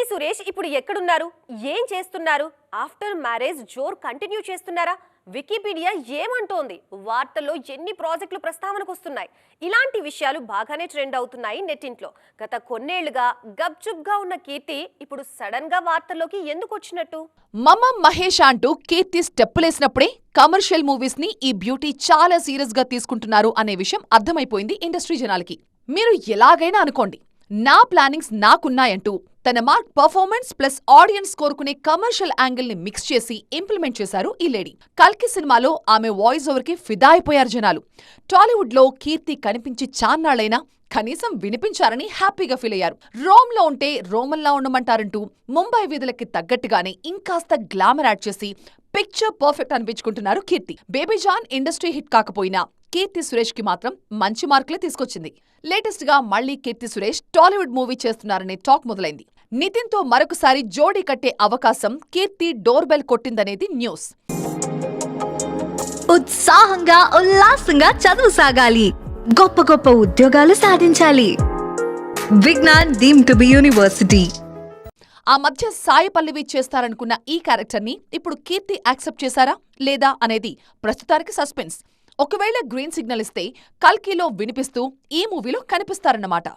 సురేష్ ఇప్పుడు ఎక్కడున్నారు? ఏం చేస్తున్నారు? ఆఫ్టర్ మ్యారేజ్ జోర్ కంటిన్యూ చేస్తున్నారా? వికీపీడియా ఏమంటోంది? వార్తల్లో ఎన్ని ప్రాజెక్టులు ప్రస్తావనకు వస్తున్నాయి? ఇలాంటి విషయాలు బాగానే ట్రెండ్ అవుతున్నాయి నెట్టింట్లో. గత కొన్నేళ్లుగా గప్చుప్గా ఉన్న కీర్తి ఇప్పుడు సడన్ గా వార్తల్లోకి ఎందుకు వచ్చినట్టు? మమ్మం మహేష్ అంటూ కీర్తి స్టెప్పులేసినప్పుడే కమర్షియల్ మూవీస్ ని ఈ బ్యూటీ చాలా సీరియస్ గా తీసుకుంటున్నారు అనే విషయం అర్థమైపోయింది ఇండస్ట్రీ జనాలకి. మీరు ఎలాగైనా అనుకోండి, నా ప్లానింగ్స్ నాకున్నాయంటూ తన మార్క్ పర్ఫార్మెన్స్ ప్లస్ ఆడియన్స్ కోరుకునే కమర్షియల్ యాంగిల్ ని మిక్స్ చేసి ఇంప్లిమెంట్ చేశారు ఈ లేడీ. కల్కి సినిమాలో ఆమె వాయిస్ ఓవర్ కి ఫిదా అయిపోయారు జనాలు. టాలీవుడ్ లో కీర్తి కనిపించి చాన్నాళ్లైనా కనీసం వినిపించారని హ్యాపీగా ఫీల్ అయ్యారు. రోమ్ లో ఉంటే రోమన్లా ఉండమంటారంటూ ముంబై వీధులకి తగ్గట్టుగానే ఇంకాస్త గ్లామర్ యాడ్ చేసి పిక్చర్ పర్ఫెక్ట్ అనిపించుకుంటున్నారు కీర్తి. బేబీ జాన్ ఇండస్ట్రీ హిట్ కాకపోయినా కీర్తి సురేష్ కి మాత్రం మంచి మార్కులే తీసుకొచ్చింది. లేటెస్ట్ గా మళ్లీ కీర్తి సురేష్ టాలీవుడ్ మూవీ చేస్తున్నారనే టాక్ మొదలైంది. నితిన్ తో మరొకసారి జోడీ కట్టే అవకాశం కీర్తి డోర్ బెల్ కొట్టిందనేది న్యూస్. ఉత్సాహంగా ఉల్లాసంగా చదువు సాగాలి, గొప్ప గొప్ప ఉద్యోగాలు సాధించాలి. Vignan deemed to be university. ఆ మధ్య సాయి పల్లవి చేస్తారనుకున్న ఈ క్యారెక్టర్ ని ఇప్పుడు కీర్తి యాక్సెప్ట్ చేశారా లేదా అనేది ప్రస్తుతానికి సస్పెన్స్. ఒకవేళ గ్రీన్ సిగ్నల్ ఇస్తే కల్కిలో వినిపిస్తూ ఈ మూవీలో కనిపిస్తారన్నమాట.